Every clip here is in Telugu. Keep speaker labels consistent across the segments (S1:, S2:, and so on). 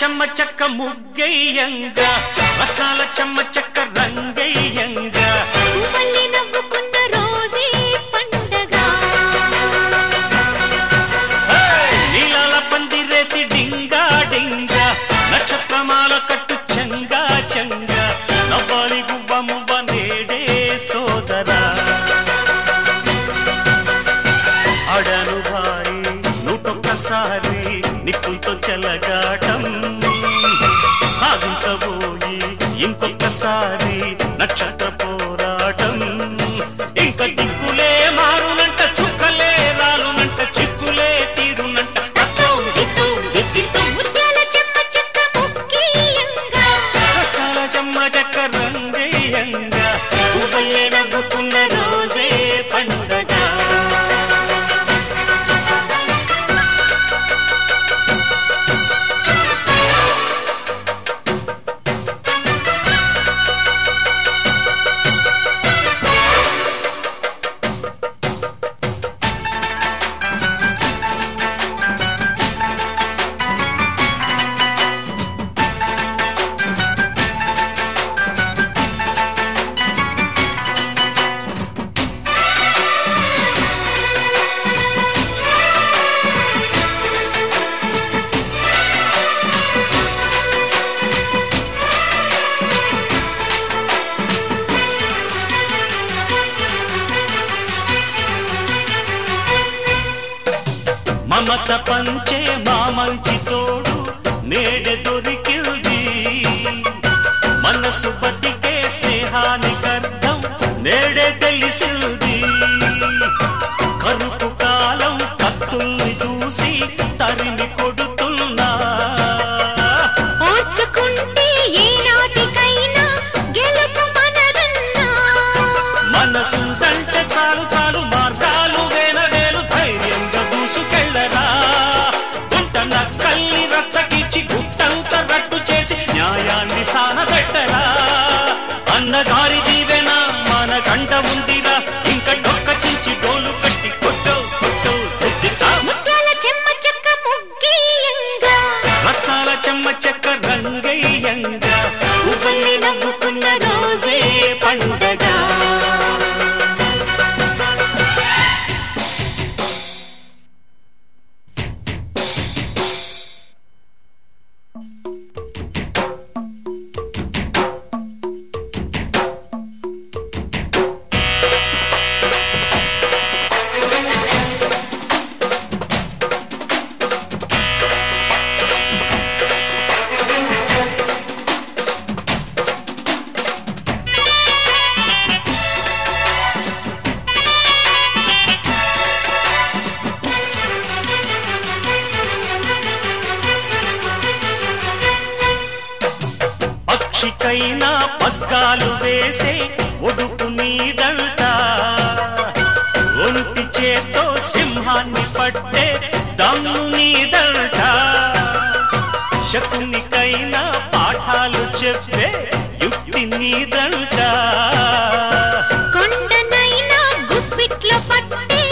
S1: చెమ్మ చెక్క ముగ్గయ్యంగా రకాల చెమ్మ చెక్క రంగయ్యంగా
S2: పువ్వుల్ని నవ్వుకున్న రోజే పండగ
S1: నీలాల పందిరేసి డింగా డింగా నక్షత్రమాల కట్టు చెంగా చెంగా నవ్వాలి గువ్వ మువ్వ నేడే సోదరా ఆడాను భారీ నూటొక్కసారి నిప్పులతో చెలగాటం సాధించబోయి ఇంకొకసారి నక్షత్ర పోరాటం ఇంక దిక్కులే మారునంట చుక్కలే రాలునంట చిక్కులే తీరునంట
S2: ముత్యాల చెమ్మ చెక్క ముగ్గయ్యంగా
S1: రకాల చెమ్మ చెక్క రంగయ్యంగా
S2: పువ్వుల్ని నవ్వుకున్న రోజే పండగ
S1: మమత పంచే మా మంచి తోడు నేడే దొరికింది మనసు బతికే స్నేహానికర్థం నేడే తెలిసింది కరుపు కాలం కత్తుల్ని చూసి తరిమి కొడుతున్నా
S2: ఓర్చుకుంటే ఏనాటికైనా గెలుపు మనదన్నా
S1: మనసుందంటే చాలు చాలు మార్గాలు వేలు ధైర్యంగా దూసుకెళ్ళరా గుంట నక్కల్ని రచ్చకిచ్చి గుట్టంత రట్టు చేసి న్యాయాన్ని సానబెట్టరా అన్నగారి దీవెన మన కంట ఉందిరా ఇంకా డొక్క చించి డోలు పెట్టి కొట్టో కొట్టో దిద్దితా
S2: ముత్యాల చెమ్మ చెక్క ముగ్గయ్యంగా
S1: రత్నాల చెమ్మ చెక్క రంగయ్యంగా
S2: పువ్వుల్ని నవ్వుకున్న రోజే పండగ పక్షికైనా పగ్గాలు వేసే ఒడుపు నీదంట ఒంటి చేతో సింహాన్ని పట్టే దమ్ము నీదంట శకునికైనా పాఠాలు చెప్పే యుక్తి నీదంట కొండనైనా గుప్పిట్లో పట్టే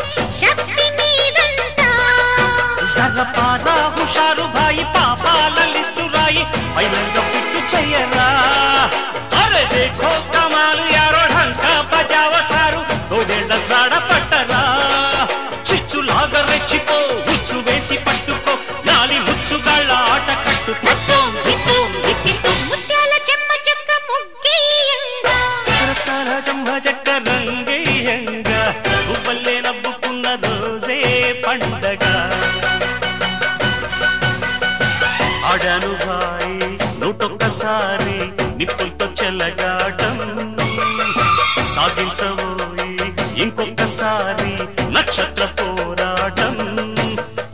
S2: శక్తి నీదంట
S1: సగపాదా హుషారు భాయి పాపాల లిస్టు రాయి పైలంగా పిట్టు చెయ్యరా అరే దేఖో కమాలు యారో ఢంకా బజావ సారు తోడేళ్ల జాడ పట్టరా చిచ్చులాగా రెచ్చిపో ఉచ్చు వేసి పట్టుకో నాలి ముచ్చుగాళ్ళ ఆట కట్టు
S2: ముత్యాల చెమ్మ చెక్క ముగ్గయ్యంగా
S1: రకాల చెమ్మ చెక్క రంగయ్యంగా పువ్వుల్లే నవ్వుకున్న రోజే పండగ ఆడాను భాయి నూటొక్కసారి నిప్పులతో చెలగాటం సాధించబోయి ఇంకొకసారి నక్షత్ర పోరాటం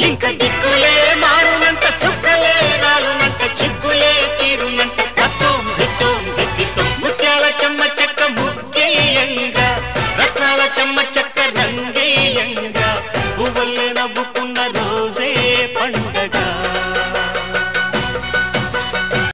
S1: ఇంక దిక్కులే మారునంట చుక్కలే రాలునంట చిక్కులే తీరునంట తత్వం దిత్తం దిత్తం ముత్యాల చెమ్మ చెక్క ముగ్గయ్యంగా రత్నాల చెమ్మ చెక్క రంగయ్యంగా పువ్వుల్లే నవ్వుకున్న రోజే పండగ